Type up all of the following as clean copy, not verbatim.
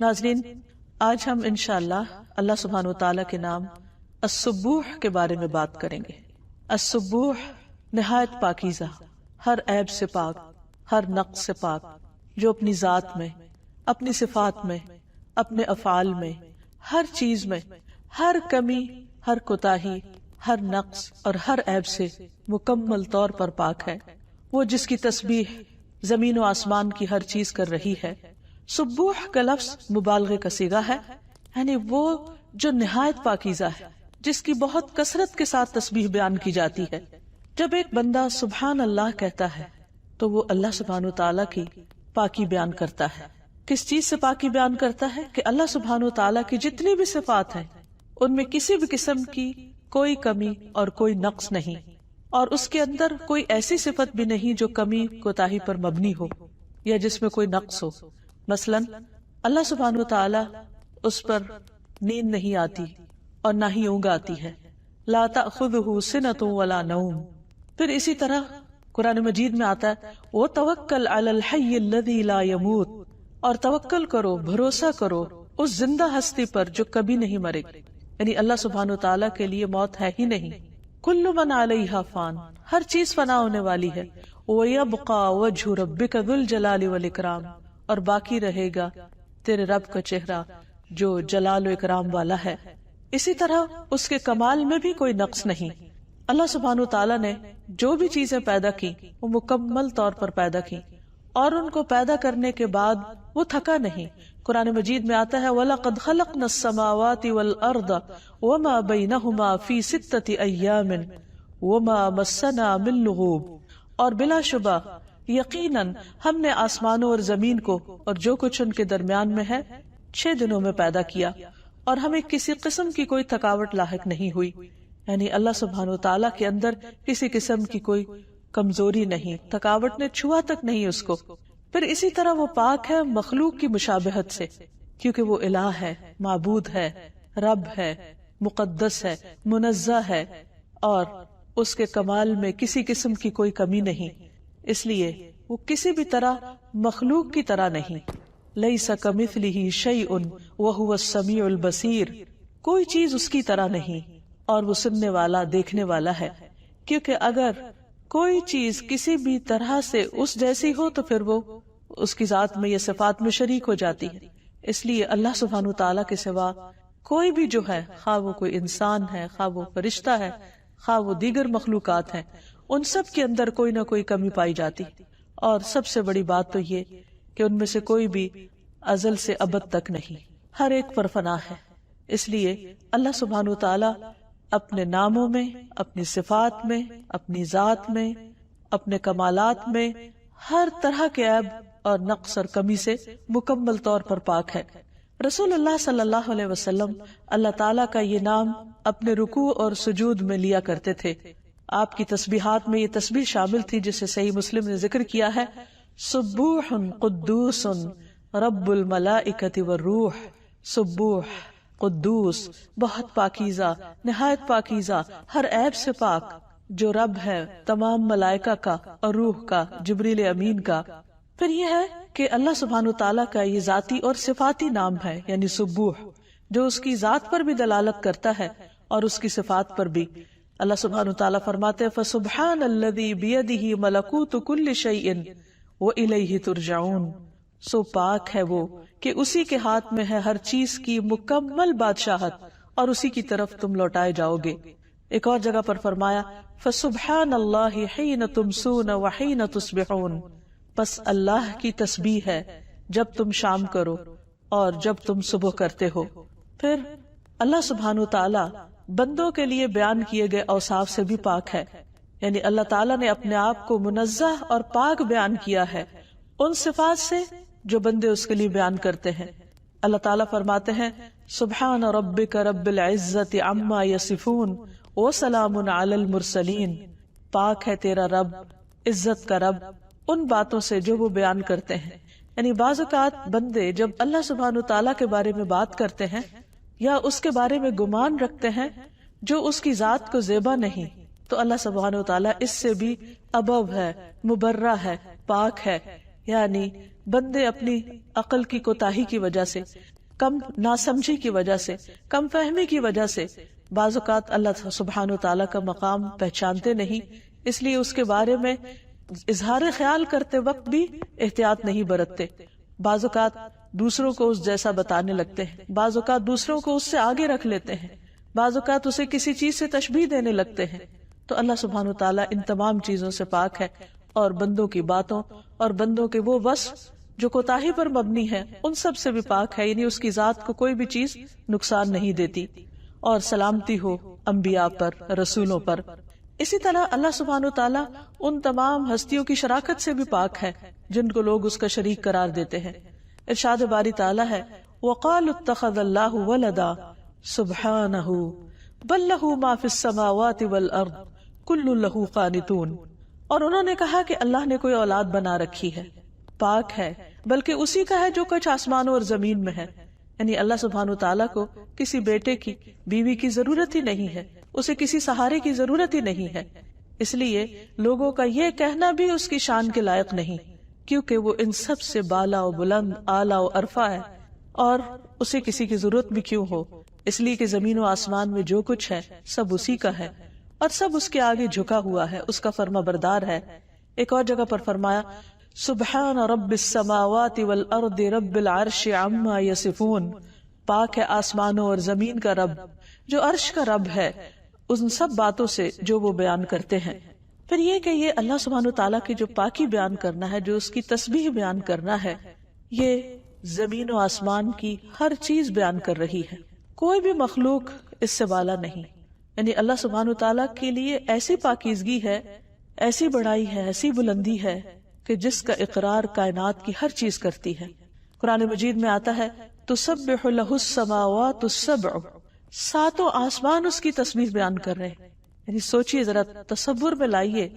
ناظرین، آج ہم انشاءاللہ اللہ سبحانہ وتعالی کے نام السبوح کے بارے میں بات کریں گے۔ السبوح نہایت پاکیزہ، ہر عیب سے پاک، ہر نقص سے پاک، جو اپنی ذات میں، اپنی صفات میں، اپنے افعال میں، ہر چیز میں، ہر کمی، ہر کوتاہی، ہر نقص اور ہر عیب سے مکمل طور پر پاک ہے۔ وہ جس کی تسبیح زمین و آسمان کی ہر چیز کر رہی ہے۔ سبوح کا لفظ مبالغے کا صیغہ ہے، یعنی وہ جو نہایت پاکیزہ ہے، جس کی بہت کثرت کے ساتھ تسبیح بیان کی جاتی ہے۔ جب ایک بندہ سبحان اللہ کہتا ہے تو وہ اللہ سبحانہ تعالیٰ کی پاکی بیان کرتا ہے۔ کس چیز سے پاکی بیان کرتا ہے؟ کہ اللہ سبحانہ تعالیٰ کی جتنی بھی صفات ہیں ان میں کسی بھی قسم کی کوئی کمی اور کوئی نقص نہیں، اور اس کے اندر کوئی ایسی صفت بھی نہیں جو کمی کوتاہی پر مبنی ہو یا جس میں کوئی نقص ہو۔ مثلا اللہ سبحانہ وتعالی اس پر نیند نہیں آتی اور نہ ہی اونگ آتی ہے، لا تأخذہ سنۃ ولا نوم۔ پھر اسی طرح قرآن مجید میں آتا ہے وتوکل علی الحی الذی لا یموت، اور توکل کرو، بھروسہ کرو اس زندہ ہستی پر جو کبھی نہیں مرے گی، یعنی اللہ سبحانہ وتعالی کے لیے موت ہے ہی نہیں۔ کل من علیہا فان، ہر چیز فنا ہونے والی ہے۔ ویبقى وجہ ربک ذو الجلال والاکرام، اور باقی رہے گا تیرے رب کا چہرہ جو جلال و اکرام والا ہے۔ اسی طرح اس کے کمال میں بھی کوئی نقص نہیں۔ اللہ سبحانہ وتعالی نے جو بھی چیزیں پیدا کی وہ مکمل طور پر پیدا کی، اور ان کو پیدا کرنے کے بعد وہ تھکا نہیں۔ قرآن مجید میں آتا ہے وَلَقَدْ خَلَقْنَا السَّمَاوَاتِ وَالْأَرْضَ وَمَا بَيْنَهُمَا فِي سِتَّةِ أَيَّامٍ وَمَا مَسَّنَا مِن لُغُوبٍ، اور بلا شبہ یقیناً ہم نے آسمانوں اور زمین کو اور جو کچھ ان کے درمیان میں ہے 6 دنوں میں پیدا کیا، اور ہمیں کسی قسم کی کوئی تھکاوٹ لاحق نہیں ہوئی، یعنی اللہ سبحانہ وتعالیٰ کے اندر کسی قسم کی کوئی کمزوری نہیں، تھکاوٹ نے چھوا تک نہیں اس کو۔ پھر اسی طرح وہ پاک ہے مخلوق کی مشابہت سے، کیونکہ وہ الہ ہے، معبود ہے، رب ہے، مقدس ہے، منزہ ہے، اور اس کے کمال میں کسی قسم کی کوئی کمی نہیں، اس لیے وہ کسی بھی طرح مخلوق کی طرح نہیں۔ لیس کمثلہ شیء وہو السمیع البصیر، کوئی چیز اس کی طرح نہیں اور وہ سننے والا، دیکھنے والا ہے۔ کیونکہ اگر کوئی چیز کسی بھی طرح سے اس جیسی ہو تو پھر وہ اس کی ذات میں یا صفات میں شریک ہو جاتی ہے۔ اس لیے اللہ سبحانہ تعالیٰ کے سوا کوئی بھی جو ہے، خواہ وہ کوئی انسان ہے، خواہ وہ فرشتہ ہے، خواہ وہ دیگر مخلوقات ہیں، ان سب کے اندر کوئی نہ کوئی کمی پائی جاتی۔ اور سب سے بڑی بات تو یہ کہ ان میں سے کوئی بھی ازل سے ابد تک نہیں، ہر ایک پر فنا ہے۔ اس لیے اللہ سبحانہ تعالیٰ اپنے ناموں میں، اپنی صفات میں، اپنی ذات میں، اپنے کمالات میں ہر طرح کے عیب اور نقص اور کمی سے مکمل طور پر پاک ہے۔ رسول اللہ صلی اللہ علیہ وسلم اللہ تعالیٰ کا یہ نام اپنے رکوع اور سجود میں لیا کرتے تھے۔ آپ کی تسبیحات میں یہ تسبیح شامل تھی جسے صحیح مسلم نے ذکر کیا ہے سبوح قدوس رب الملائکۃ والروح۔ سبوح، قدوس، بہت پاکیزہ، نہایت پاکیزہ، ہر عیب سے پاک، جو رب ہے تمام ملائکہ کا اور روح کا، جبریل امین کا۔ پھر یہ ہے کہ اللہ سبحانہ تعالیٰ کا یہ ذاتی اور صفاتی نام ہے، یعنی سبوح، جو اس کی ذات پر بھی دلالت کرتا ہے اور اس کی صفات پر بھی۔ اللہ سبحانہ تعالیٰ فرماتے ہیں فَسُبْحَانَ الَّذِي بِيَدِهِ مَلَكُوتُ كُلِّ شَيْءٍ وَإِلَيْهِ تُرْجَعُونَ، سو پاک ہے وہ کہ اسی کے ہاتھ میں ہے ہر چیز کی مکمل بادشاہت اور اسی کی طرف تم لوٹائے جاؤ گے۔ ایک اور جگہ پر فرمایا فَسُبْحَانَ اللَّهِ حِينَ تُمْسُونَ وَحِينَ تُصْبِحُونَ، پس اللہ کی تسبیح ہے جب تم شام کرو اور جب تم صبح کرتے ہو۔ پھر اللہ سبحانہ تعالیٰ بندوں کے لیے بیان کیے گئے اوصاف سے بھی پاک ہے، یعنی اللہ تعالیٰ نے اپنے آپ کو منزہ اور پاک بیان کیا ہے ان صفات سے جو بندے اس کے لیے بیان کرتے ہیں۔ اللہ تعالیٰ فرماتے ہیں سبحان ربک رب العزت عما یصفون وسلام علی المرسلین، پاک ہے تیرا رب، عزت کا رب، ان باتوں سے جو وہ بیان کرتے ہیں۔ یعنی بعض اوقات بندے جب اللہ سبحانہ تعالیٰ کے بارے میں بات کرتے ہیں یا اس کے بارے میں گمان رکھتے ہیں جو اس کی ذات کو زیبا نہیں، تو اللہ سبحانہ وتعالیٰ اس سے بھی ابو ہے، مبرہ ہے، پاک ہے، یعنی بندے اپنی عقل کی کوتاہی کی وجہ سے، کم ناسمجھی کی وجہ سے، کم فہمی کی وجہ سے بعض اوقات اللہ سبحانہ و تعالیٰ کا مقام پہچانتے نہیں، اس لیے اس کے بارے میں اظہار خیال کرتے وقت بھی احتیاط نہیں برتتے. بعض اوقات دوسروں کو اس جیسا بتانے لگتے ہیں، بعض اوقات دوسروں کو اس سے آگے رکھ لیتے ہیں، بعض اوقات اسے کسی چیز سے تشبیہ دینے لگتے ہیں. تو اللہ سبحانہ وتعالیٰ ان تمام چیزوں سے پاک ہے، اور بندوں کی باتوں اور بندوں کے وہ وصف جو کوتاہی پر مبنی ہے ان سب سے بھی پاک ہے، یعنی اس کی ذات کو کوئی بھی چیز نقصان نہیں دیتی. اور سلامتی ہو انبیاء پر، رسولوں پر. اسی طرح اللہ سبحانہ وتعالیٰ ان تمام ہستیوں کی شراکت سے بھی پاک ہے جن کو لوگ اس کا شریک قرار دیتے ہیں. ارشاد باری تعالیٰ ہے وَقَالُوا اتَّخَذَ اللَّهُ وَلَدًا سُبْحَانَهُ بَل لَّهُ مَا فِي السَّمَاوَاتِ وَالْأَرْضِ كُلٌّ لَّهُ قَانِتُونَ. اور انہوں نے کہا کہ اللہ نے کوئی اولاد بنا رکھی ہے، پاک ہے، بلکہ اسی کا ہے جو کچھ آسمانوں اور زمین میں ہے. یعنی اللہ سبحانہ وتعالیٰ کو کسی بیٹے کی، بیوی کی ضرورت ہی نہیں ہے، اسے کسی سہارے کی ضرورت ہی نہیں ہے. اس لیے لوگوں کا یہ کہنا بھی اس کی شان کے لائق نہیں، کیونکہ وہ ان سب سے بالا و بلند، اعلیٰ و عرفہ ہے. اور اسے کسی کی ضرورت بھی کیوں ہو، اس لیے کہ زمین و آسمان میں جو کچھ ہے سب اسی کا ہے، اور سب اس کے آگے جھکا ہوا ہے، اس کا فرما بردار ہے. ایک اور جگہ پر فرمایا سبحان رب السماوات والارض رب العرش عما یصفون. پاک ہے آسمانوں اور زمین کا رب جو عرش کا رب ہے ان سب باتوں سے جو وہ بیان کرتے ہیں. پھر یہ کہ یہ اللہ سبحانہ تعالیٰ کی جو پاکی بیان کرنا ہے، جو اس کی تسبیح بیان کرنا ہے، یہ زمین و آسمان کی ہر چیز بیان کر رہی ہے. کوئی بھی مخلوق اس سے بالا نہیں. یعنی اللہ سبحانہ تعالیٰ کے لیے ایسی پاکیزگی ہے، ایسی بڑائی ہے، ایسی بلندی ہے کہ جس کا اقرار کائنات کی ہر چیز کرتی ہے. قرآن مجید میں آتا ہے تسبح لہ السماوات السبع، ساتوں آسمان اس کی تسبیح بیان کر رہے ہیں. یعنی سوچئے ذرا، تصور میں لائیے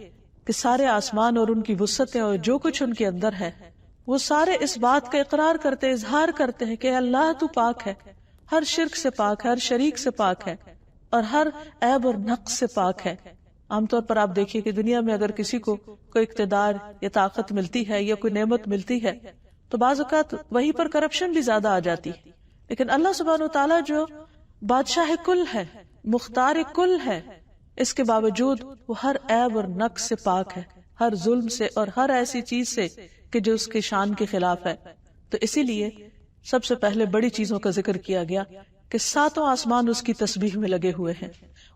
کہ سارے آسمان اور ان کی وسعتیں اور جو کچھ ان کے اندر ہے وہ سارے اس بات کا اقرار کرتے، اظہار کرتے ہیں کہ اللہ تو پاک ہے، ہر شرک سے پاک ہے، ہر شریک سے پاک ہے، اور ہر عیب اور نقص سے پاک ہے. عام طور پر آپ دیکھیے کہ دنیا میں اگر کسی کو کوئی اقتدار یا طاقت ملتی ہے یا کوئی نعمت ملتی ہے تو بعض اوقات وہیں پر کرپشن بھی زیادہ آ جاتی ہے. لیکن اللہ سبحانہ وتعالیٰ جو بادشاہ کل ہے، مختار کل ہے، اس کے باوجود وہ ہر عیب اور نقص سے پاک ہے، ہر ظلم سے اور ہر ایسی چیز سے کہ جو اس کی شان کے خلاف ہے. تو اسی لیے سب سے پہلے بڑی چیزوں کا ذکر کیا گیا کہ ساتوں آسمان اس کی تسبیح میں لگے ہوئے ہیں.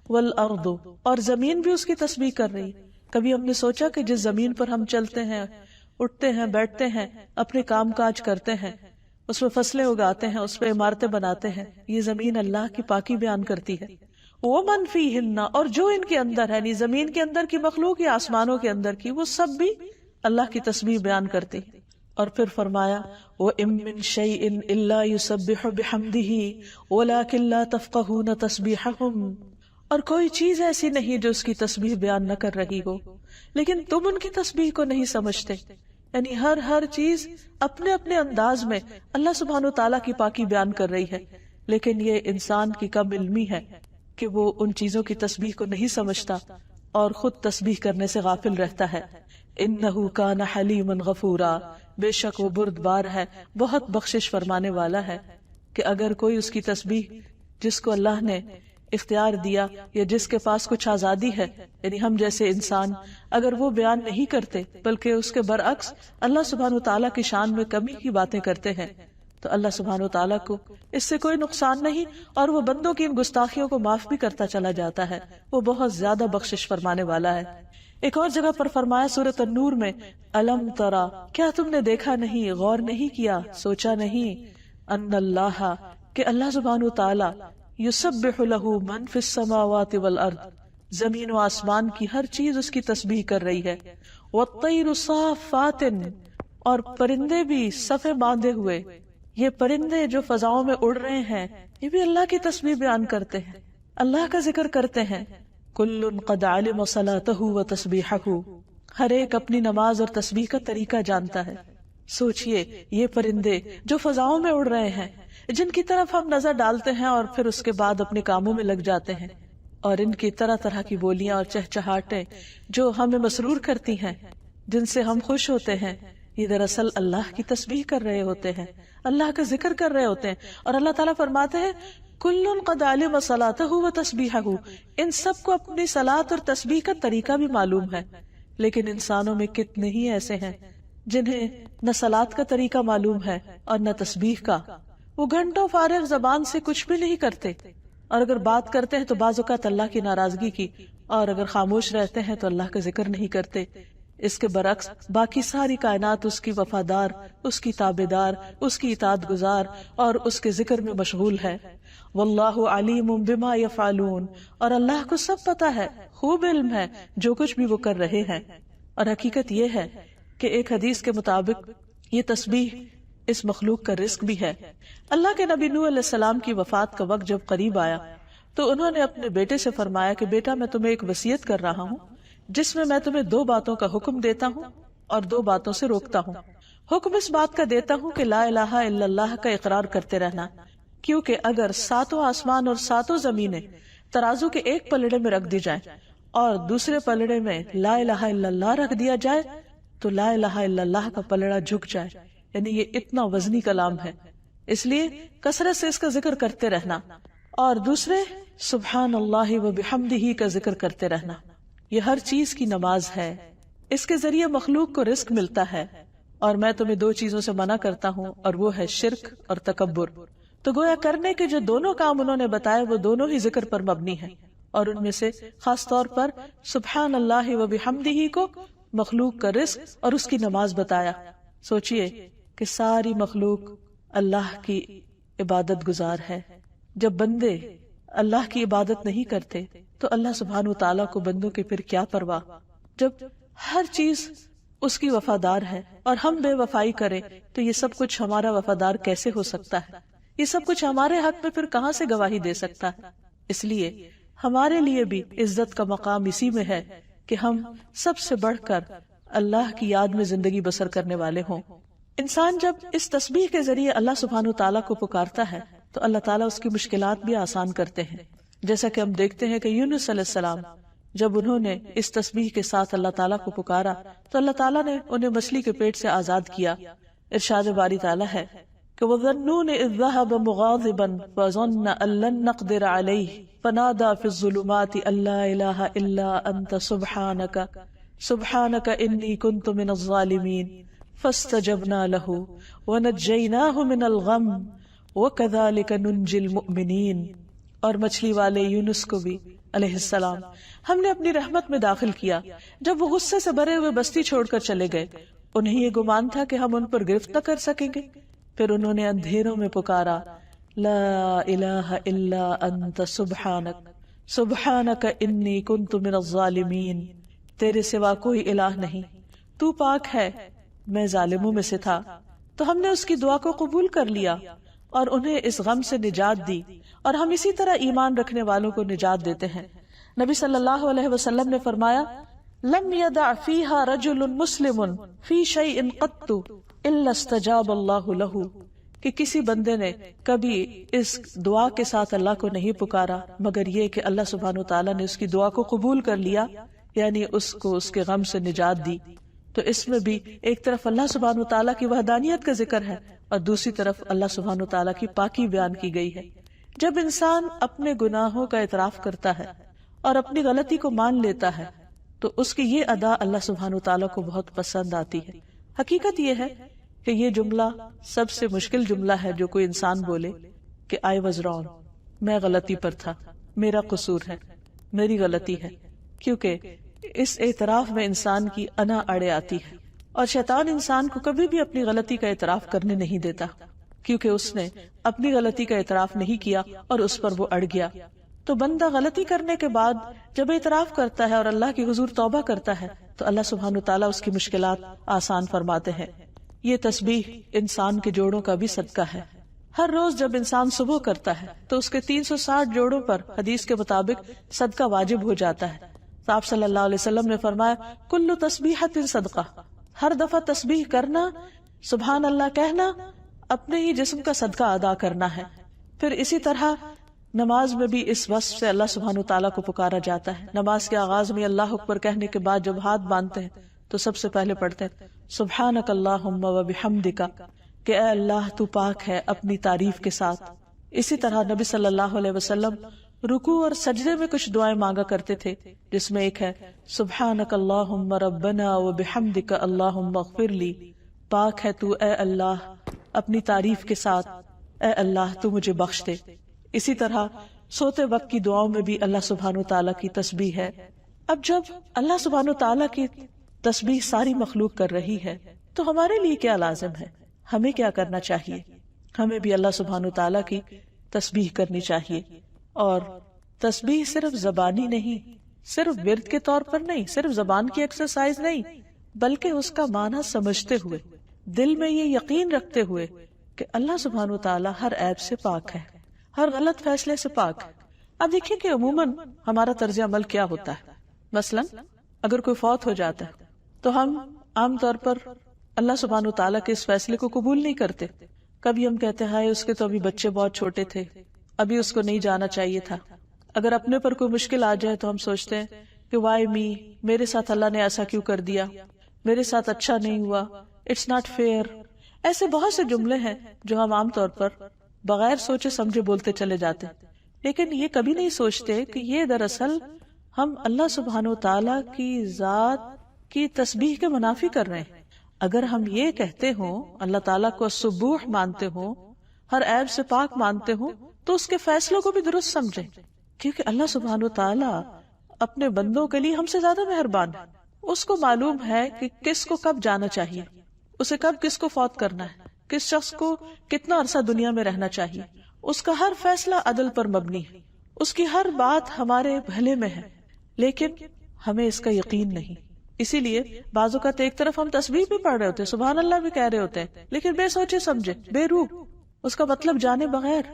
والارض، اور زمین بھی اس کی تسبیح کر رہی. کبھی ہم نے سوچا کہ جس زمین پر ہم چلتے ہیں، اٹھتے ہیں، بیٹھتے ہیں، اپنے کام کاج کرتے ہیں، اس میں فصلیں اگاتے ہیں، اس پہ عمارتیں بناتے ہیں، یہ زمین اللہ کی پاکی بیان کرتی ہے. وَمَن فِيهِنَّ، اور جو ان کے اندر ہے، یعنی زمین کے اندر کی مخلوق یا آسمانوں کے اندر کی، وہ سب بھی اللہ کی تسبیح بیان کرتی. اور پھر فرمایا وَإِن مِّن شَيْءٍ إِلَّا يُسَبِّحُ بِحَمْدِهِ وَلَكِن لَّا تَفْقَهُونَ تَسْبِيحَهُمْ. اور کوئی چیز ایسی نہیں جو اس کی تسبیح بیان نہ کر رہی ہو، لیکن تم ان کی تسبیح کو نہیں سمجھتے. یعنی ہر چیز اپنے اپنے انداز میں اللہ سبحانہ وتعالیٰ کی پاکی بیان کر رہی ہے، لیکن یہ انسان کی کم علمی ہے کہ وہ ان چیزوں کی تسبیح کو نہیں سمجھتا اور خود تسبیح کرنے سے غافل رہتا ہے. انہ کان حلیما غفورا، بے شک وہ بردبار ہے، بہت بخشش فرمانے والا ہے. کہ اگر کوئی اس کی تسبیح، جس کو اللہ نے اختیار دیا یا جس کے پاس کچھ آزادی ہے، یعنی ہم جیسے انسان، اگر وہ بیان نہیں کرتے بلکہ اس کے برعکس اللہ سبحانہ وتعالیٰ کی شان میں کمی کی باتیں کرتے ہیں، تو اللہ سبحانہ وتعالیٰ کو اس سے کوئی نقصان نہیں، اور وہ بندوں کی ان گستاخیوں کو معاف بھی کرتا چلا جاتا ہے. وہ بہت زیادہ بخشش فرمانے والا ہے. ایک اور جگہ پر فرمایا سورۃ النور میں الم ترا، کیا تم نے دیکھا نہیں، غور نہیں کیا، سوچا نہیں، ان اللہ، کہ اللہ سبحانہ وتعالیٰ یسبح لہ من فی السماوات والارض، زمین و آسمان کی ہر چیز اس کی تسبیح کر رہی ہے. والطیر صافات، اور پرندے بھی صفے باندھے ہوئے. یہ پرندے جو فضاؤں میں اڑ رہے ہیں یہ بھی اللہ کی تسبیح بیان کرتے ہیں، اللہ کا ذکر کرتے ہیں. کل قد علم صلاتہ و تسبیحہ، ہر ایک اپنی نماز اور تسبیح کا طریقہ جانتا ہے. سوچئے یہ پرندے جو فضاؤں میں اڑ رہے ہیں، جن کی طرف ہم نظر ڈالتے ہیں اور پھر اس کے بعد اپنے کاموں میں لگ جاتے ہیں، اور ان کی طرح طرح کی بولیاں اور چہچہاٹیں جو ہمیں مسرور کرتی ہیں، جن سے ہم خوش ہوتے ہیں، یہ دراصل اللہ کی تسبیح کر رہے ہوتے ہیں، اللہ کا ذکر کر رہے ہوتے ہیں. اور اللہ تعالیٰ فرماتے ہیں کل قد علم صلاتہ و تسبیحہ، ان سب کو اپنی صلاۃ اور تسبیح کا طریقہ بھی معلوم ہے. لیکن انسانوں میں کتنے ہی ایسے ہیں جنہیں نہ صلاۃ کا طریقہ معلوم ہے اور نہ تسبیح کا. وہ گھنٹوں فارغ زبان سے کچھ بھی نہیں کرتے، اور اگر بات کرتے ہیں تو بعض اوقات اللہ کی ناراضگی کی، اور اگر خاموش رہتے ہیں تو اللہ کا ذکر نہیں کرتے. اس کے برعکس باقی ساری کائنات اس کی وفادار، اس کی تابعدار، اس کی اطاعت گزار اور اس کے ذکر میں مشغول ہے. واللہ علیم بما یفعلون، اور اللہ کو سب پتا ہے، خوب علم ہے جو کچھ بھی وہ کر رہے ہیں. اور حقیقت یہ ہے کہ ایک حدیث کے مطابق یہ تسبیح اس مخلوق کا رزق بھی ہے. اللہ کے نبی نوح علیہ السلام کی وفات کا وقت جب قریب آیا تو انہوں نے اپنے بیٹے سے فرمایا کہ بیٹا میں تمہیں ایک وصیت کر رہا ہوں جس میں تمہیں 2 باتوں کا حکم دیتا ہوں اور 2 باتوں سے روکتا ہوں. حکم اس بات کا دیتا ہوں کہ لا الہ الا اللہ کا اقرار کرتے رہنا، کیونکہ اگر 7 آسمان اور 7 زمینیں ترازو کے ایک پلڑے میں رکھ دی جائیں اور دوسرے پلڑے میں لا الہ الا اللہ رکھ دیا جائے تو لا الہ الا اللہ کا پلڑا جھک جائے. یعنی یہ اتنا وزنی کلام ہے، اس لیے کثرت سے اس کا ذکر کرتے رہنا. اور دوسرے سبحان اللہ و بحمدہ کا ذکر کرتے رہنا. یہ ہر چیز کی نماز ہے، اس کے ذریعے مخلوق کو رزق ملتا ہے. اور میں تمہیں 2 چیزوں سے منع کرتا ہوں، اور وہ ہے شرک اور تکبر. تو گویا کرنے کے جو دونوں کام انہوں نے بتائے وہ دونوں ہی ذکر پر مبنی ہیں، اور ان میں سے خاص طور پر سبحان اللہ و بحمدہ کو مخلوق کا رزق اور اس کی نماز بتایا. سوچئے کہ ساری مخلوق اللہ کی عبادت گزار ہے. جب بندے اللہ کی عبادت نہیں کرتے تو اللہ سبحانہ و تعالیٰ کو بندوں کے پھر کیا پرواہ. جب ہر چیز اس کی وفادار ہے اور ہم بے وفائی کریں تو یہ سب کچھ ہمارا وفادار کیسے ہو سکتا ہے؟ یہ سب کچھ ہمارے حق میں پھر کہاں سے گواہی دے سکتا ہے؟ اس لیے ہمارے لیے بھی عزت کا مقام اسی میں ہے کہ ہم سب سے بڑھ کر اللہ کی یاد میں زندگی بسر کرنے والے ہوں. انسان جب اس تسبیح کے ذریعے اللہ سبحانہ وتعالیٰ کو پکارتا ہے تو اللہ تعالیٰ اس کی مشکلات بھی آسان کرتے ہیں. جیسا کہ ہم دیکھتے ہیں کہ یونس علیہ السلام جب انہوں نے اس تسبیح کے ساتھ اللہ تعالیٰ کو پکارا تو اللہ تعالیٰ نے انہیں مچھلی کے پیٹ سے آزاد کیا. ارشاد باری تعالیٰ ہے کہ وَظَنُّونِ إِذْ ذَهَبَ مُغَاضِبًا فَظَنَّ أَن لَّن نَّقْدِرَ عَلَيْهِ فَنَادَىٰ فِي الظُّلُمَاتِ أَن لَّا إِلَٰهَ إِلَّا أَنتَ سُبْحَانَكَ إِنِّي كُنتُ مِنَ الظَّالِمِينَ فَاسْتَجَبْنَا لَهُ وَنَجَّيْنَاهُ مِنَ الْغَمِّ وَكَذَٰلِكَ نُنجِي الْمُؤْمِنِينَ. اور مچھلی والے یونس کو بھی علیہ السلام ہم نے اپنی رحمت میں داخل کیا جب وہ غصے سے بھرے ہوئے بستی چھوڑ کر چلے گئے. انہیں یہ گمان تھا کہ ہم ان پر گرفت نہ کر سکیں گے. پھر انہوں نے اندھیروں میں پکارا لا الہ الا انت سبحانک انی کنت من الظالمین. تیرے سوا کوئی الہ نہیں، تو پاک ہے، میں ظالموں میں سے تھا. تو ہم نے اس کی دعا کو قبول کر لیا اور انہیں اس غم سے نجات دی، اور ہم اسی طرح ایمان رکھنے والوں کو نجات دیتے ہیں. نبی صلی اللہ علیہ وسلم نے فرمایا لم يدع فيها رجل مسلم في شيء قط الا استجاب اللہ له، کہ کسی بندے نے کبھی اس دعا کے ساتھ اللہ کو نہیں پکارا مگر یہ کہ اللہ سبحانہ وتعالیٰ نے اس کی دعا کو قبول کر لیا، یعنی اس کو اس کے غم سے نجات دی. تو اس میں بھی ایک طرف اللہ سبحانہ وتعالیٰ کی وحدانیت کا ذکر ہے اور دوسری طرف اللہ سبحانہ وتعالیٰ کی پاکی بیان کی گئی ہے. جب انسان اپنے گناہوں کا اعتراف کرتا ہے اور اپنی غلطی کو مان لیتا ہے تو اس کی یہ ادا اللہ سبحانہ وتعالیٰ کو بہت پسند آتی ہے. حقیقت یہ ہے کہ یہ جملہ سب سے مشکل جملہ ہے جو کوئی انسان بولے کہ I was wrong، میں غلطی پر تھا، میرا قصور ہے، میری غلطی ہے. کیونکہ اس اعتراف میں انسان کی انا اڑے آتی ہے، اور شیطان انسان کو کبھی بھی اپنی غلطی کا اعتراف کرنے نہیں دیتا، کیونکہ اس نے اپنی غلطی کا اعتراف نہیں کیا اور اس پر وہ اڑ گیا. تو بندہ غلطی کرنے کے بعد جب اعتراف کرتا ہے اور اللہ کی حضور توبہ کرتا ہے تو اللہ سبحانہ وتعالیٰ اس کی مشکلات آسان فرماتے ہیں. یہ تسبیح انسان کے جوڑوں کا بھی صدقہ ہے. ہر روز جب انسان صبح کرتا ہے تو اس کے 360 جوڑوں پر حدیث کے مطابق صدقہ واجب ہو جاتا ہے. تو آپ صلی اللہ علیہ وسلم نے فرمایا کل تسبیحۃ صدقہ، ہر دفعہ تسبیح کرنا، سبحان اللہ کہنا، اپنے ہی جسم کا صدقہ ادا کرنا ہے. پھر اسی طرح نماز میں بھی اس وصف سے اللہ سبحانہ وتعالیٰ کو پکارا جاتا ہے. نماز کے آغاز میں اللہ اکبر کہنے کے بعد جب ہاتھ باندھتے ہیں تو سب سے پہلے پڑھتے ہیں سبحانک اللہم و بحمدک، کہ اے اللہ تو پاک ہے اپنی تعریف کے ساتھ۔ اسی طرح نبی صلی اللہ علیہ وسلم رکوع اور سجدے میں کچھ دعائیں مانگا کرتے تھے، جس میں ایک ہے سبحانک اللہم ربنا و بحمدک اللہم اغفر لی، پاک ہے تو اے اللہ اپنی تعریف کے ساتھ، اے اللہ تو مجھے بخش دے۔ اسی طرح سوتے وقت کی دعاؤں میں بھی اللہ سبحانہ وتعالیٰ کی تسبیح ہے۔ اب جب اللہ سبحانہ وتعالیٰ کی تسبیح ساری مخلوق کر رہی ہے تو ہمارے لیے کیا لازم ہے، ہمیں کیا کرنا چاہیے؟ ہمیں بھی اللہ سبحانہ وتعالیٰ کی تسبیح کرنی چاہیے، اور تسبیح صرف زبانی نہیں، صرف ورد کے طور پر نہیں، صرف زبان کی ایکسرسائز نہیں، بلکہ اس کا معنی سمجھتے ہوئے، دل میں یہ یقین رکھتے ہوئے کہ اللہ سبحانہ وتعالیٰ ہر عیب سے پاک ہے، ہر غلط فیصلے سے پاک ہے۔ اب دیکھیں کہ عموماً ہمارا طرز عمل کیا ہوتا ہے۔ مثلاً اگر کوئی فوت ہو جاتا ہے تو ہم عام طور پر اللہ سبحانہ وتعالیٰ کے اس فیصلے کو قبول نہیں کرتے۔ کبھی ہم کہتے ہیں اس کے تو ابھی بچے بہت چھوٹے تھے، ابھی اس کو نہیں جانا چاہیے تھا۔ اگر اپنے پر کوئی مشکل آ جائے تو ہم سوچتے ہیں کہ وائی می، میرے ساتھ اللہ نے ایسا کیوں کر دیا، میرے ساتھ اچھا نہیں ہوا، اٹس ناٹ فیئر۔ ایسے بہت سے جملے ہیں جو ہم عام طور پر بغیر سوچے سمجھے بولتے چلے جاتے، لیکن یہ کبھی نہیں سوچتے کہ یہ دراصل ہم اللہ سبحانہ وتعالیٰ کی ذات کی تسبیح کے منافی کر رہے ہیں۔ اگر ہم یہ کہتے ہوں، اللہ تعالیٰ کو سبوح مانتے ہوں، ہر عیب سے پاک مانتے ہوں، تو اس کے فیصلوں کو بھی درست سمجھیں، کیونکہ اللہ سبحانہ وتعالیٰ اپنے بندوں کے لیے ہم سے زیادہ مہربان ہے۔ اس کو معلوم ہے کہ کس کو کب جانا چاہیے، اسے کب کس کو فوت کرنا ہے، کس شخص کو کتنا عرصہ دنیا میں رہنا چاہیے۔ اس کا ہر فیصلہ عدل پر مبنی ہے، اس کی ہر بات ہمارے بھلے میں ہے، لیکن ہمیں اس کا یقین نہیں۔ اسی لیے بعض اوقات ایک طرف ہم تسبیح بھی پڑھ رہے ہوتے ہیں، سبحان اللہ بھی کہہ رہے ہوتے ہیں، لیکن بے سوچے سمجھے، بے روح، اس کا مطلب جانے بغیر۔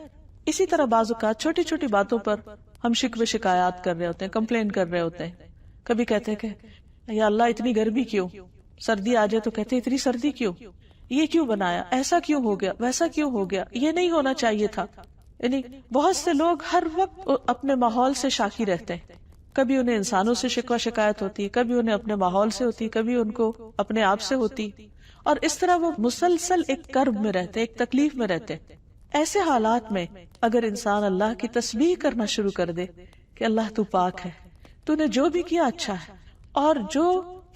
اسی طرح بعض اوقات چھوٹی چھوٹی باتوں پر ہم شکوے شکایات کر رہے ہوتے ہیں، کمپلین کر رہے ہوتے ہیں۔ کبھی کہتے ہیں کہ یا اللہ اتنی گرمی کیوں، سردی آ جائے تو کہتے ہیں اتنی سردی کیوں، یہ کیوں بنایا، ایسا کیوں ہو گیا، ویسا کیوں ہو گیا، یہ نہیں ہونا چاہیے تھا۔ یعنی بہت سے لوگ ہر وقت اپنے ماحول سے شاکی رہتے ہیں، کبھی انہیں انسانوں سے شکوہ شکایت ہوتی ہے، کبھی انہیں اپنے ماحول سے ہوتی، کبھی ان کو اپنے آپ سے ہوتی، اور اس طرح وہ مسلسل ایک کرب میں رہتے، ایک تکلیف میں رہتے۔ ایسے حالات میں اگر انسان اللہ کی تسبیح کرنا شروع کر دے کہ اللہ تو پاک ہے، تو نے جو بھی کیا اچھا ہے، اور جو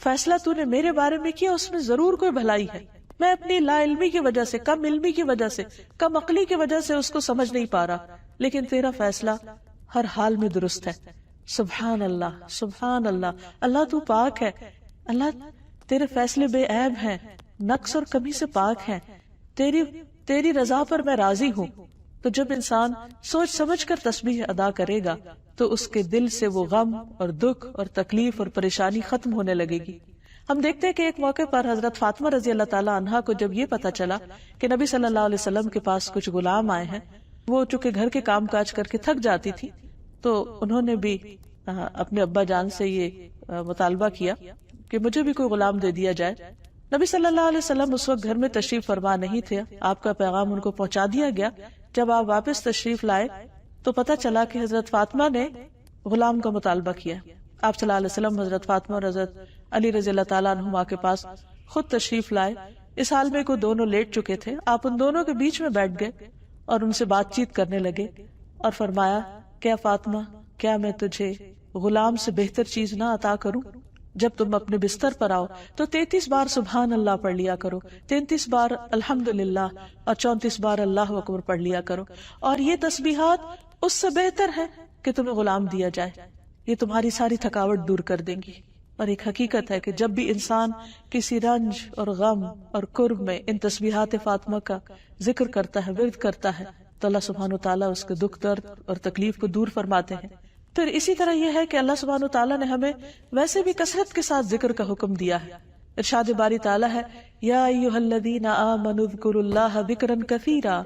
فیصلہ تو نے میرے بارے میں کیا اس میں ضرور کوئی بھلائی ہے، میں اپنی لا علمی کی وجہ سے، کم علمی کی وجہ سے، کم عقلی کی وجہ سے اس کو سمجھ نہیں پا رہا، لیکن تیرا فیصلہ ہر حال میں درست ہے۔ سبحان اللہ، سبحان اللہ، اللہ تو پاک ہے، اللہ تیرے فیصلے بے عیب ہیں، نقص اور کمی سے پاک ہیں، تیری رضا پر میں راضی ہوں۔ تو جب انسان سوچ سمجھ کر تسبیح ادا کرے گا تو اس کے دل سے وہ غم اور دکھ اور تکلیف اور پریشانی ختم ہونے لگے گی۔ ہم دیکھتے ہیں کہ ایک موقع پر حضرت فاطمہ رضی اللہ تعالیٰ عنہا کو جب یہ پتا چلا کہ نبی صلی اللہ علیہ وسلم کے پاس کچھ غلام آئے ہیں، وہ چونکہ گھر کے کام کاج کر کے تھک جاتی تھی، تو انہوں نے بھی اپنے ابا جان سے یہ مطالبہ کیا کہ مجھے بھی کوئی غلام دے دیا جائے۔ نبی صلی اللہ علیہ وسلم اس وقت گھر میں تشریف فرما نہیں تھے، آپ کا پیغام ان کو پہنچا دیا گیا۔ جب آپ واپس تشریف لائے تو پتا چلا کہ حضرت فاطمہ نے غلام کا مطالبہ کیا۔ آپ صلی اللہ علیہ وسلم حضرت فاطمہ اور حضرت علی رضی اللہ تعالیٰ عنہما کے پاس خود تشریف لائے۔ اس حال میں کو دونوں لیٹ چکے تھے، آپ ان دونوں کے بیچ میں بیٹھ گئے اور ان سے بات چیت کرنے لگے اور فرمایا، کیا فاطمہ، کیا میں تجھے غلام سے بہتر چیز نہ عطا کروں؟ جب تم اپنے بستر پر آؤ تو 33 بار سبحان اللہ پڑھ لیا کرو، 33 بار الحمدللہ اور 34 بار اللہ اکبر پڑھ لیا کرو، اور یہ تسبیحات اس سے بہتر ہے کہ تمہیں غلام دیا جائے، یہ تمہاری ساری تھکاوٹ دور کر دیں گی۔ اور ایک حقیقت ہے کہ جب بھی انسان کسی رنج اور غم اور کرب میں ان تسبیحات فاطمہ کا ذکر کرتا ہے، ورد کرتا ہے، تو اللہ سبحانہ وتعالیٰ اس کے دکھ درد اور تکلیف کو دور فرماتے ہیں۔ پھر اسی طرح یہ ہے کہ اللہ سبحانہ وتعالیٰ نے ہمیں ویسے بھی کثرت کے ساتھ ذکر کا حکم دیا ہے۔ ارشاد باری تعالیٰ ہے، یا ایھا الذین آمنوا اذکروا اللہ ذکرا کثیرا،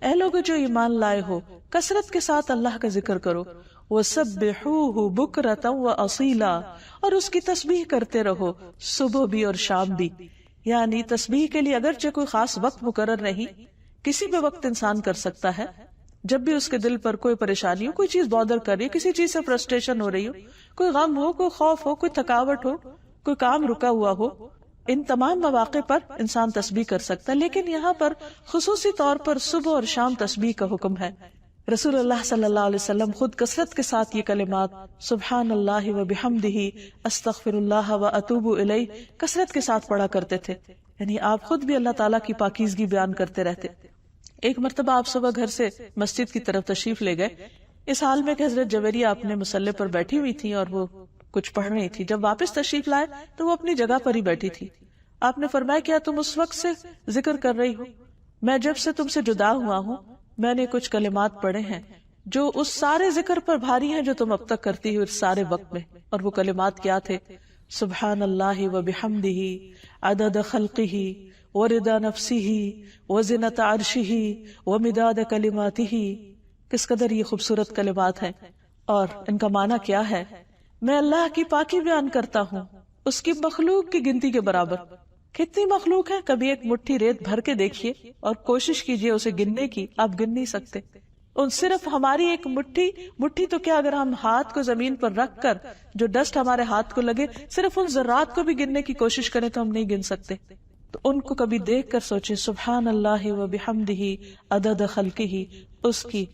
اے لوگو جو ایمان لائے ہو کثرت کے ساتھ اللہ کا ذکر کرو، وسبحوہ بکرۃ واصیلا، اور اس کی تسبیح کرتے رہو صبح بھی اور شام بھی۔ یعنی تسبیح کے لیے اگرچہ کوئی خاص وقت مقرر نہیں، کسی بھی وقت انسان کر سکتا ہے۔ جب بھی اس کے دل پر کوئی پریشانی ہو، کوئی چیز بادر کر رہی ہے، کسی چیز سے فرسٹریشن ہو رہی ہو، کوئی غم ہو، کوئی خوف ہو، کوئی تھکاوٹ ہو، کوئی کام رکا ہوا ہو، ان تمام مواقع پر انسان تسبیح کر سکتا ہے، لیکن یہاں پر خصوصی طور پر صبح اور شام تسبیح کا حکم ہے۔ رسول اللہ صلی اللہ علیہ وسلم خود کثرت کے ساتھ یہ کلمات سبحان اللہ و بحمدہ استغفر اللہ و اتوب الیہ کثرت کے ساتھ پڑھا کرتے تھے، یعنی آپ خود بھی اللہ تعالیٰ کی پاکیزگی بیان کرتے رہتے۔ ایک مرتبہ آپ صبح گھر سے مسجد کی طرف تشریف لے گئے، اس حال میں کہ حضرت جویریہ اپنے مصلے پر بیٹھی ہوئی تھی اور وہ کچھ پڑھ رہی تھی۔ جب واپس تشریف لائے تو وہ اپنی جگہ پر ہی بیٹھی تھی۔ آپ نے فرمایا کیا تم اس وقت سے ذکر کر رہی ہو؟ میں جب سے تم سے جدا ہوا ہوں میں نے کچھ کلمات پڑھے ہیں جو اس سارے ذکر پر بھاری ہیں جو تم اب تک کرتی ہو اس سارے وقت میں۔ اور وہ کلمات کیا تھے؟ سبحان اللہ و بحمدہ عدد خلقہ ورضا نفسہ وزنۃ عرشہ ومداد کلماتہ۔ کس قدر یہ خوبصورت کلمات ہیں اور ان کا معنی کیا ہے؟ میں اللہ کی پاکی بیان کرتا ہوں اس کی مخلوق کی گنتی کے برابر۔ کتنی مخلوق ہے؟ کبھی ایک مٹھی ریت بھر کے دیکھیے اور کوشش کیجئے اسے گننے کی، آپ گن نہیں سکتے۔ اور صرف ہماری ایک مٹھی تو کیا، اگر ہم ہاتھ کو زمین پر رکھ کر جو ڈسٹ ہمارے ہاتھ کو لگے صرف ان ذرات کو بھی گننے کی کوشش کریں تو ہم نہیں گن سکتے۔ تو ان کو کبھی دیکھ کر سوچیں سبحان اللہ و بحمدہ عدد خلقہ، اس کی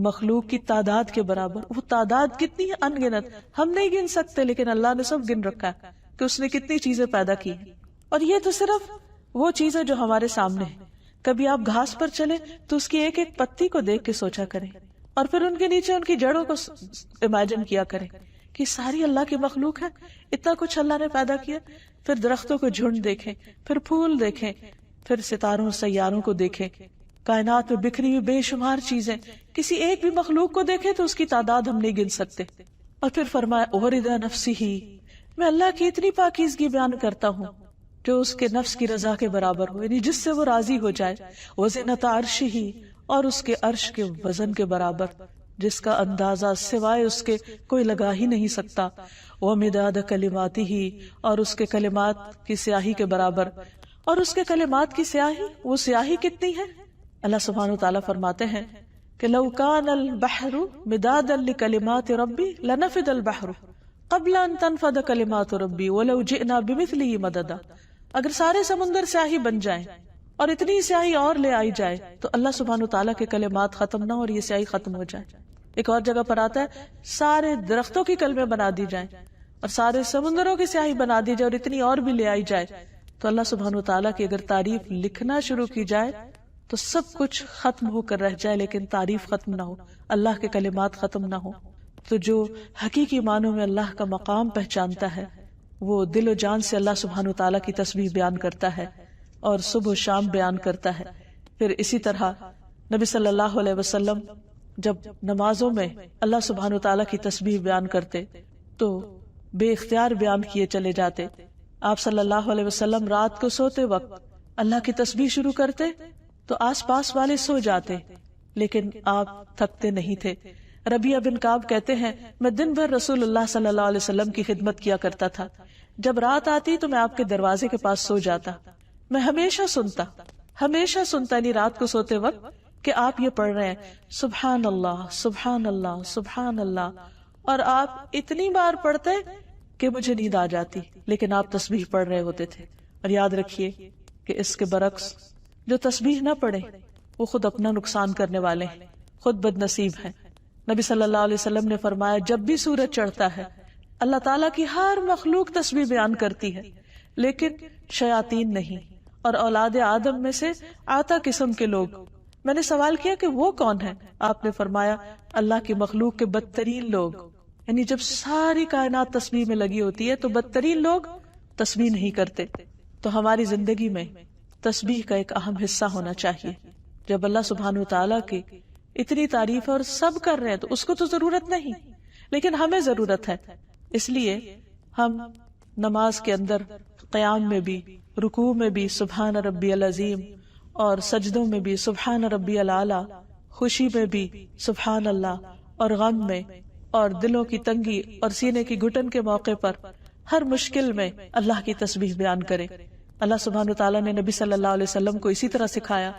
مخلوق کی تعداد کے برابر۔ وہ تعداد کتنی ہے؟ ان گنت، ہم نہیں گن سکتے، لیکن اللہ نے سب گن رکھا ہے کہ اس نے کتنی چیزیں پیدا کی ہیں۔ اور یہ تو صرف وہ چیزیں جو ہمارے سامنے ہیں۔ کبھی آپ گھاس پر چلیں تو اس کی ایک ایک پتی کو دیکھ کے سوچا کریں، اور پھر ان کے نیچے ان کی جڑوں کو امیجن کیا کریں کہ ساری اللہ کی مخلوق ہے، اتنا کچھ اللہ نے پیدا کیا۔ پھر درختوں کو جھنڈ دیکھیں، پھر پھول دیکھیں، پھر ستاروں سیاروں کو دیکھیں، کائنات میں بکھری ہوئی بے شمار چیزیں، کسی ایک بھی مخلوق کو دیکھیں تو اس کی تعداد ہم نہیں گن سکتے۔ اور پھر فرمایا اوردا نفسی ہی، میں اللہ کی اتنی پاکیزگی بیان کرتا ہوں جو اس کے نفس کی رضا کے برابر ہو، یعنی جس سے وہ راضی ہو جائے، وزنۃ عرشہ ہی، اور اس کے عرش کے وزن کے برابر جس کا اندازہ سوائے اس کے کوئی لگا ہی نہیں سکتا، ومداد کلماتہ ہی، اور اس کے کلمات کی سیاہی کے برابر۔ اور اس کے کلمات کی سیاہی، وہ سیاہی کتنی ہے؟ اللہ سبحانہ وتعالی فرماتے ہیں کہ لو کان البحر مدادا لکلمات ربی لنفد البحر قبل ان تنفد کلمات ربی ولو جئنا بمثلہ مددا۔ اگر سارے سمندر سیاہی بن جائیں اور اتنی سیاہی اور لے آئی جائے تو اللہ سبحانہ وتعالی کے کلمات ختم نہ اور یہ سیاہی ختم ہو جائے۔ ایک اور جگہ پر آتا ہے سارے درختوں کی کلمے بنا دی جائیں اور سارے سمندروں کی سیاہی بنا دی جائے اور اتنی اور بھی لے آئی جائے تو اللہ سبحانہ وتعالی کی اگر تعریف لکھنا شروع کی جائے تو سب کچھ ختم ہو کر رہ جائے لیکن تعریف ختم نہ ہو، اللہ کے کلمات ختم نہ ہو۔ تو جو حقیقی معنوں میں اللہ کا مقام پہچانتا ہے وہ دل و جان سے اللہ سبحانہ وتعالی کی تسبیح بیان کرتا ہے اور صبح و شام بیان کرتا ہے۔ پھر اسی طرح نبی صلی اللہ علیہ وسلم جب نمازوں میں اللہ سبحانہ وتعالی کی تسبیح بیان کرتے تو بے اختیار بیان کیے چلے جاتے۔ آپ صلی اللہ علیہ وسلم رات کو سوتے وقت اللہ کی تسبیح شروع کرتے تو آس پاس والے سو جاتے لیکن آپ تھکتے نہیں تھے۔ ربیعہ بن کعب کہتے ہیں میں دن بھر رسول اللہ صلی اللہ علیہ وسلم کی خدمت کیا کرتا تھا، جب رات آتی تو میں آپ کے دروازے کے پاس سو جاتا، میں ہمیشہ سنتا یعنی رات کو سوتے وقت کہ آپ یہ پڑھ رہے ہیں سبحان اللہ سبحان اللہ سبحان اللہ، اور آپ اتنی بار پڑھتے کہ مجھے نیند آ جاتی لیکن آپ تسبیح پڑھ رہے ہوتے تھے۔ اور یاد رکھیے کہ اس کے برعکس جو تسبیح نہ پڑھے وہ خود اپنا نقصان کرنے والے ہیں، خود بد نصیب ہیں۔ نبی صلی اللہ علیہ وسلم نے فرمایا جب بھی سورج چڑھتا ہے اللہ تعالیٰ کی ہر مخلوق تسبیح بیان کرتی ہے لیکن شیاطین نہیں، اور اولاد آدم میں سے آتا قسم کے لوگ۔ میں نے سوال کیا کہ وہ کون ہیں؟ آپ نے فرمایا اللہ کی مخلوق کے بدترین لوگ، یعنی جب ساری کائنات تسبیح میں لگی ہوتی ہے تو بدترین لوگ تسبیح نہیں کرتے۔ تو ہماری زندگی میں تسبیح کا ایک اہم حصہ ہونا چاہیے۔ جب اللہ سبحانہ وتعالیٰ کی اتنی تعریف اور سب کر رہے ہیں تو اس کو تو ضرورت نہیں لیکن ہمیں ضرورت ہے، اس لیے ہم نماز کے اندر قیام میں بھی، رکوع میں بھی سبحان ربی العظیم، اور سجدوں میں بھی سبحان ربی الاعلیٰ، خوشی میں بھی سبحان اللہ، اور غم میں اور دلوں کی تنگی اور سینے کی گھٹن کے موقع پر ہر مشکل میں اللہ کی تسبیح بیان کرے۔ اللہ سبحانہ وتعالیٰ نے نبی صلی اللہ علیہ وسلم کو اسی طرح سکھایا۔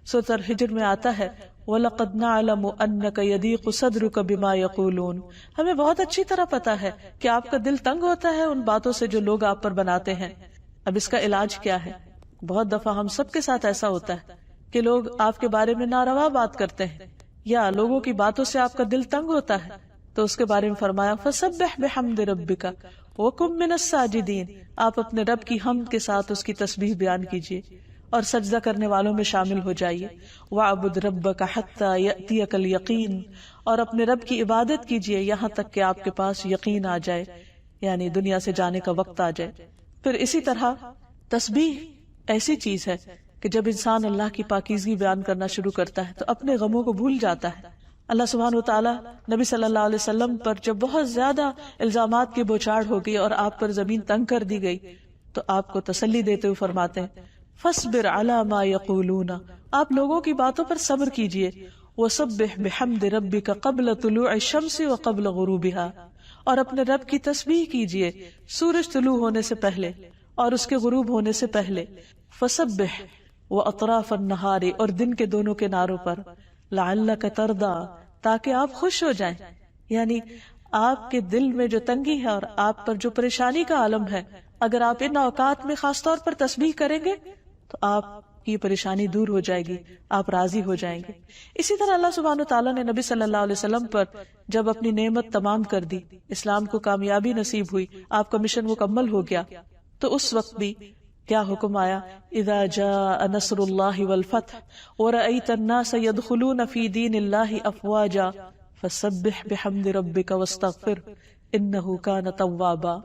سورۃ الحجر میں آتا ہے وَلَقَدْ نَعْلَمُ أَنَّكَ يَضِيقُ صَدْرُكَ بِمَا يَقُولُونَ، ہمیں بہت اچھی طرح پتا ہے کہ آپ کا دل تنگ ہوتا ہے ان باتوں سے جو لوگ آپ پر بناتے ہیں۔ اب اس کا علاج کیا ہے؟ بہت دفعہ ہم سب کے ساتھ ایسا ہوتا ہے کہ لوگ آپ کے بارے میں ناروا بات کرتے ہیں یا لوگوں کی باتوں سے آپ کا دل تنگ ہوتا ہے، تو اس کے بارے میں فرمایا فَسَبِّحْ بِحَمْدِ رَبِّكَ وَكُن مِّنَ السَّاجِدِينَ، آپ اپنے رب کی حمد کے ساتھ اس کی تسبیح بیان کیجیے اور سجدہ کرنے والوں میں شامل ہو جائیے۔ وَاعْبُدْ رَبَّكَ حَتَّى يَأْتِيَكَ الْيَقِينُ، اور اپنے رب کی عبادت کیجیے یہاں تک کہ آپ کے پاس یقین آ جائے، یعنی دنیا سے جانے کا وقت آ جائے۔ پھر اسی طرح تسبیح ایسی چیز ہے کہ جب انسان اللہ کی پاکیزگی بیان کرنا شروع کرتا ہے تو اپنے غموں کو بھول جاتا ہے۔ اللہ سبحانہ وتعالیٰ نبی صلی اللہ علیہ وسلم پر جب بہت زیادہ الزامات کی بوچھاڑ ہو گئی اور آپ پر زمین تنگ کر دی گئی تو آپ کو تسلی دیتے ہوئے فرماتے ہیں فَاصْبِرْ عَلَى مَا يَقُولُونَ، آپ لوگوں کی باتوں پر صبر کیجئے، وَسَبِّحْ بِحَمْدِ رَبِّكَ قَبْلَ طُلُوعِ الشَّمْسِ وَقَبْلَ غُرُوبِهَا، اور اپنے رب کی تسبیح کیجئے سورج طلوع ہونے سے پہلے اور اس کے غروب ہونے سے پہلے، فَسَبِّحْ وَأَطْرَافَ النَّهَارِ، اور دن کے دونوں کناروں پر، لَعَلَّكَ تَرْضَىٰ، تاکہ آپ خوش ہو جائیں، یعنی آپ کے دل میں جو تنگی ہے اور آپ پر جو پریشانی کا عالم ہے، اگر آپ ان اوقات میں خاص طور پر تسبیح کریں گے تو آپ کی پریشانی دور ہو جائے گی، آپ راضی ہو جائیں گے۔ اسی طرح اللہ سبحانہ تعالیٰ نے نبی صلی اللہ علیہ وسلم پر جب اپنی نعمت تمام کر دی، اسلام کو کامیابی نصیب ہوئی، آپ کا مشن مکمل ہو گیا، تو اس وقت بھی کیا حکم آیا؟ اذا جاء نصر اللہ والفتح ورأیت الناس يدخلون فی دین اللہ افواجا فسبح بحمد ربک واستغفر انہ کان توابا،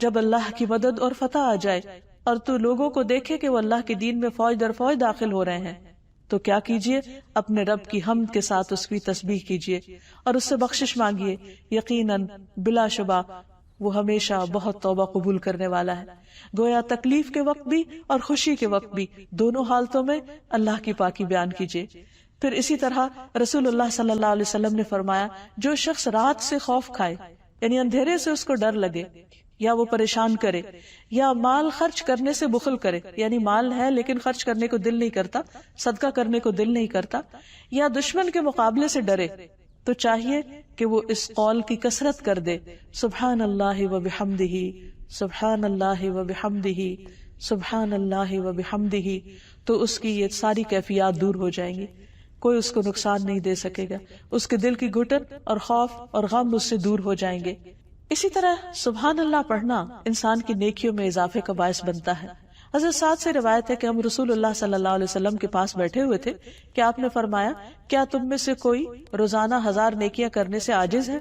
جب اللہ کی مدد اور فتح آ جائے اور تو لوگوں کو دیکھے کہ وہ اللہ کے دین میں فوج در فوج داخل ہو رہے ہیں تو کیا کیجئے؟ اپنے رب کی حمد کے ساتھ اس کی تسبیح کیجئے اور اس سے بخشش مانگیے، یقیناً بلا شبہ وہ ہمیشہ بہت توبہ قبول کرنے والا ہے۔ گویا تکلیف کے وقت بھی اور خوشی کے وقت بھی دونوں حالتوں میں اللہ کی پاکی بیان کیجئے۔ پھر اسی طرح رسول اللہ صلی اللہ علیہ وسلم نے فرمایا جو شخص رات سے خوف کھائے، یعنی اندھیرے سے اس کو ڈر لگے یا وہ پریشان کرے یا مال خرچ کرنے سے بخل کرے، یعنی مال ہے لیکن خرچ کرنے کو دل نہیں کرتا، صدقہ کرنے کو دل نہیں کرتا، یا دشمن کے مقابلے سے ڈرے، تو چاہیے کہ وہ اس قول کی کثرت کر دے سبحان اللہ و بحمدہ، سبحان اللہ و بحمدہ، سبحان اللہ و بحمدہ، تو اس کی یہ ساری کیفیات دور ہو جائیں گی، کوئی اس کو نقصان نہیں دے سکے گا، اس کے دل کی گھٹن اور خوف اور غم اس سے دور ہو جائیں گے۔ اسی طرح سبحان اللہ پڑھنا انسان کی نیکیوں میں اضافے کا باعث بنتا ہے۔ حضرت سعد سے روایت ہے کہ ہم رسول اللہ صلی اللہ علیہ وسلم کے پاس بیٹھے ہوئے تھے کہ آپ نے فرمایا کیا تم میں سے کوئی روزانہ 1000 نیکیاں کرنے سے عاجز ہے؟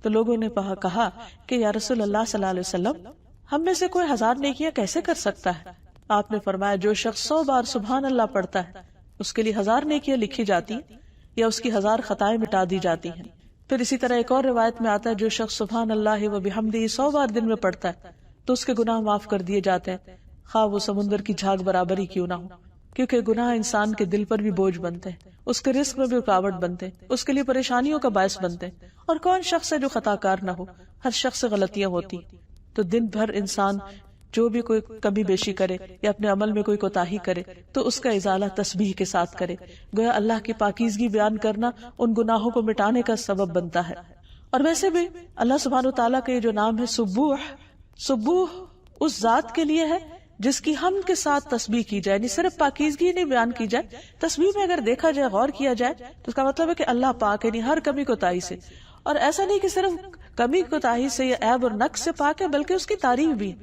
تو لوگوں نے کہا کہ یا رسول اللہ صلی اللہ علیہ وسلم ہم میں سے کوئی 1000 نیکیاں کیسے کر سکتا ہے؟ آپ نے فرمایا جو شخص 100 بار سبحان اللہ پڑھتا ہے اس کے لیے 1000 نیکیاں لکھی جاتی یا اس کی 1000 خطائیں مٹا دی جاتی ہیں۔ پھر اسی طرح ایک اور روایت میں آتا ہے جو شخص سبحان اللہ و بحمدہ 100 بار دن میں پڑھتا ہے تو اس کے گناہ معاف کر دیے جاتے ہیں، خواہ وہ سمندر کی جھاگ برابر ہی کیوں نہ ہو، کیونکہ گناہ انسان کے دل پر بھی بوجھ بنتے ہیں، اس کے رزق میں بھی رکاوٹ بنتے ہیں، اس کے لیے پریشانیوں کا باعث بنتے ہیں، اور کون شخص ہے جو خطا کار نہ ہو، ہر شخص سے غلطیاں ہوتی ہیں۔ تو دن بھر انسان جو بھی کوئی کمی بیشی کرے یا اپنے عمل میں کوئی کوتاہی کرے تو اس کا ازالہ تسبیح کے ساتھ کرے، گویا اللہ کی پاکیزگی بیان کرنا ان گناہوں کو مٹانے کا سبب بنتا ہے۔ اور ویسے بھی اللہ سبحانہ وتعالیٰ کا یہ جو نام ہے سبوح، سبوح اس ذات کے لیے ہے جس کی حمد کے ساتھ تسبیح کی جائے، یعنی صرف پاکیزگی نہیں بیان کی جائے، تسبیح میں اگر دیکھا جائے، غور کیا جائے تو اس کا مطلب ہے کہ اللہ پاک، یعنی ہر کمی کوتاہی سے، اور ایسا نہیں کہ صرف کمی کوتاہی سے یا عیب اور نقص سے پاک ہے بلکہ اس کی تعریف بھی،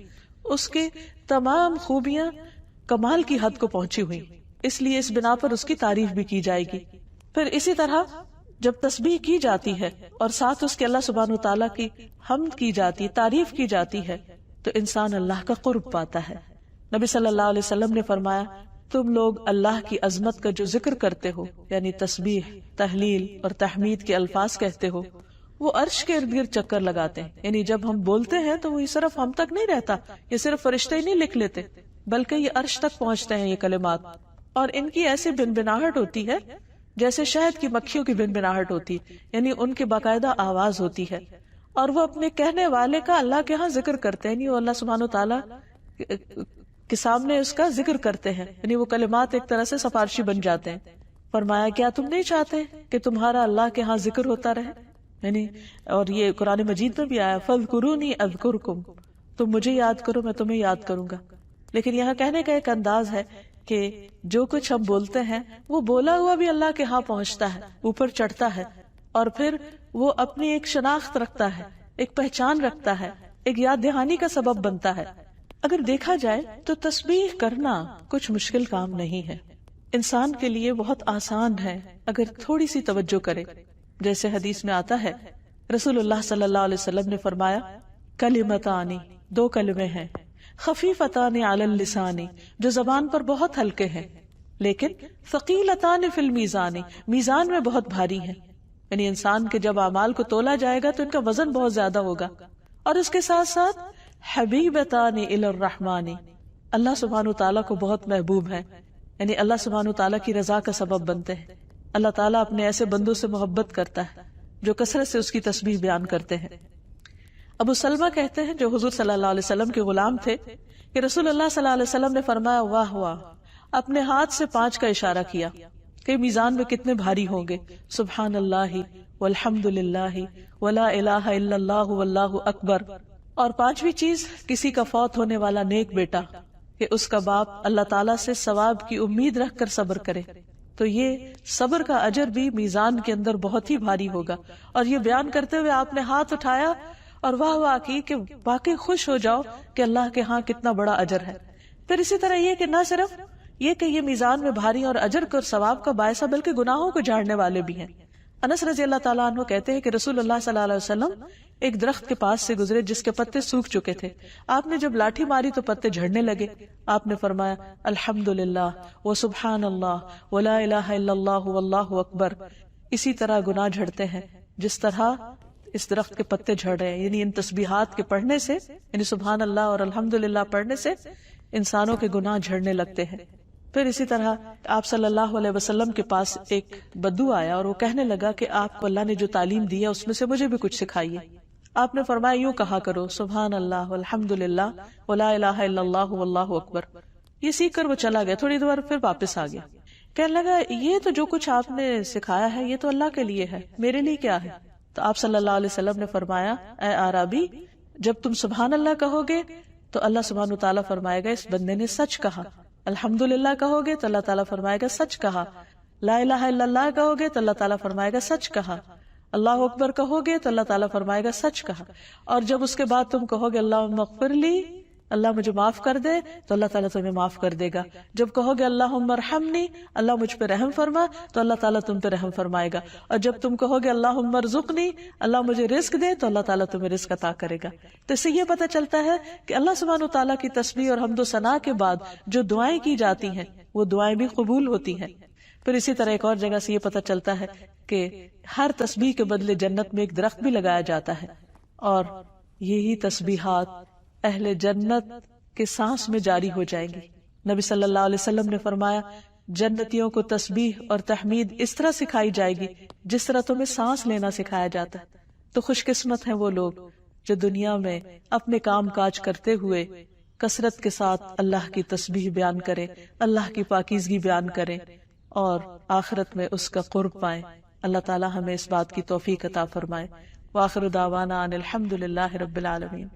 اس کے تمام خوبیاں کمال کی حد کو پہنچی ہوئی، اس لیے اس بنا پر اس کی تعریف بھی کی جائے گی۔ پھر اسی طرح جب تسبیح کی جاتی ہے اور ساتھ اس کے اللہ سبحانہ وتعالیٰ کی حمد کی جاتی، تعریف کی جاتی ہے تو انسان اللہ کا قرب پاتا ہے۔ نبی صلی اللہ علیہ وسلم نے فرمایا تم لوگ اللہ کی عظمت کا جو ذکر کرتے ہو، یعنی تسبیح، تحلیل اور تحمید کے الفاظ کہتے ہو، وہ عرش کے ارد گرد چکر لگاتے ہیں، یعنی جب ہم بولتے ہیں تو وہ صرف ہم تک نہیں رہتا، یہ صرف فرشتے ہی نہیں لکھ لیتے بلکہ یہ عرش تک پہنچتے ہیں یہ کلمات، اور ان کی ایسی بنبناہٹ ہوتی ہے جیسے شہد کی مکھیوں کی بنبناہٹ ہوتی ہے، یعنی ان کی باقاعدہ آواز ہوتی ہے، اور وہ اپنے کہنے والے کا اللہ کے ہاں ذکر کرتے ہیں، یعنی وہ اللہ سبحانہ وتعالیٰ کے سامنے اس کا ذکر کرتے ہیں، یعنی وہ کلمات ایک طرح سے سفارشی بن جاتے ہیں۔ فرمایا کیا تم نہیں چاہتے کہ تمہارا اللہ کے ہاں ذکر ہوتا رہے؟ یعنی اور یہ قرآن مجید میں بھی آیا فاذکرونی اذکرکم، تم مجھے یاد کرو میں تمہیں یاد کروں گا. لیکن یہاں کہنے کا ایک انداز ہے کہ جو کچھ ہم بولتے ہیں وہ بولا ہوا بھی اللہ کے ہاں پہنچتا ہے، اوپر چڑھتا ہے، اور پھر وہ اپنی ایک شناخت رکھتا ہے، ایک پہچان رکھتا ہے، ایک یاد دہانی کا سبب بنتا ہے. اگر دیکھا جائے تو تسبیح کرنا کچھ مشکل کام نہیں ہے، انسان کے لیے بہت آسان ہے اگر تھوڑی سی توجہ کرے. جیسے حدیث میں آتا ہے رسول اللہ صلی اللہ علیہ وسلم نے فرمایا کلمتانی، دو کلمے ہیں، خفیفتان علی اللسان، جو زبان پر بہت ہلکے ہیں، لیکن ثقیلتان فی المیزان، میزان میں بہت بھاری ہیں. یعنی انسان کے جب اعمال کو تولا جائے گا تو ان کا وزن بہت زیادہ ہوگا. اور اس کے ساتھ ساتھ حبیبتان الی الرحمن، اللہ سبحانہ تعالیٰ کو بہت محبوب ہے، یعنی اللہ سبحانہ تعالیٰ کی رضا کا سبب بنتے ہیں. اللہ تعالیٰ اپنے ایسے بندوں سے محبت کرتا ہے جو کثرت سے اس کی تسبیح بیان کرتے ہیں. ابو سلمہ کہتے ہیں جو حضور صلی اللہ علیہ وسلم کے غلام تھے کہ رسول اللہ صلی اللہ علیہ وسلم نے فرمایا واہ واہ، اپنے ہاتھ سے 5 کا اشارہ کیا کہ میزان میں کتنے بھاری ہوں گے. سبحان اللہ والحمد للہ ولا الہ الا اللہ واللہ اکبر. اور 5ویں چیز کسی کا فوت ہونے والا نیک بیٹا کہ اس کا باپ اللہ تعالیٰ سے ثواب کی امید رکھ کر صبر کرے، تو یہ صبر کا اجر بھی میزان کے اندر بہت ہی بھاری ہوگا. اور یہ بیان کرتے ہوئے آپ نے ہاتھ اٹھایا اور واہ واہ کی کہ واقعی خوش ہو جاؤ کہ اللہ کے ہاں کتنا بڑا اجر ہے. پھر اسی طرح یہ کہ نہ صرف یہ کہ یہ میزان میں بھاری اور اجر اور ثواب کا باعث ہے بلکہ گناہوں کو جھاڑنے والے بھی ہیں. انس رضی اللہ تعالیٰ عنہ کہتے ہیں کہ رسول اللہ صلی اللہ علیہ وسلم ایک درخت کے پاس سے گزرے جس کے پتے سوکھ چکے تھے. آپ نے جب لاٹھی ماری تو پتے جھڑنے لگے. آپ نے فرمایا الحمدللہ وسبحان اللہ ولا الہ الا اللہ واللہ اکبر. اسی طرح گناہ جھڑتے ہیں جس طرح اس درخت کے پتے جھڑ رہے ہیں. یعنی ان تسبیحات کے پڑھنے سے، یعنی سبحان اللہ اور الحمدللہ پڑھنے سے انسانوں کے گناہ جھڑنے لگتے ہیں. پھر اسی طرح آپ صلی اللہ علیہ وسلم کے پاس ایک بدو آیا اور وہ کہنے لگا کہ آپ کو اللہ نے جو تعلیم دی ہے اس میں سے مجھے بھی کچھ سکھائیے. آپ نے فرمایا یوں کہا کرو سبحان اللہ والحمدللہ ولا الہ الا اللہ واللہ اکبر. یہ سیکھ کر وہ چلا گیا. تھوڑی دیر پھر واپس آ گیا، کہنے لگا یہ تو جو کچھ آپ نے سکھایا ہے یہ تو اللہ کے لیے ہے، میرے لیے کیا ہے؟ تو آپ صلی اللہ علیہ وسلم نے فرمایا اے اعرابی، جب تم سبحان اللہ کہو گے تو اللہ سبحانہ تعالیٰ فرمائے گا اس بندے نے سچ کہا. الحمدللہ کہو گے تو اللہ تعالیٰ فرمائے گا سچ کہا. لا الہ الا اللہ کہو گے تو اللہ تعالیٰ فرمائے گا سچ کہا. اللہ اکبر کہو گے تو اللہ تعالیٰ فرمائے گا سچ کہا. اور جب اس کے بعد تم کہو گے اللہم اغفر لی، اللہ مجھے معاف کر دے، تو اللہ تعالیٰ تمہیں معاف کر دے گا. جب کہو گے اللہم ارحمنی، اللہ مجھ پہ رحم فرما، تو اللہ تعالیٰ تم پہ رحم فرمائے گا. اور جب تم کہو گے اللہم ارزقنی، اللہ مجھے رزق دے، تو اللہ تعالیٰ تمہیں رزق عطا کرے گا. تو اس سے یہ پتہ چلتا ہے کہ اللہ سبحانہ تعالیٰ کی تسبیح اور حمد و ثنا کے بعد جو دعائیں کی جاتی ہیں وہ دعائیں بھی قبول ہوتی ہیں. پھر اسی طرح ایک اور جگہ سے یہ پتہ چلتا ہے کہ ہر تسبیح کے بدلے جنت میں ایک درخت بھی لگایا جاتا ہے، اور یہی تسبیحات اہل جنت کے سانس میں جاری ہو جائیں گی. نبی صلی اللہ علیہ وسلم نے فرمایا جنتیوں کو تسبیح اور تحمید اس طرح سکھائی جائے گی جس طرح تمہیں سانس لینا سکھایا جاتا ہے. تو خوش قسمت ہیں وہ لوگ جو دنیا میں اپنے کام کاج کرتے ہوئے کثرت کے ساتھ اللہ کی تسبیح بیان کریں، اللہ کی پاکیزگی بیان کریں اور آخرت میں اس کا قرب پائیں. اللہ تعالی ہمیں اس بات کی توفیق عطا فرمائے. وآخر دعوانا ان الحمد للہ رب العالمین.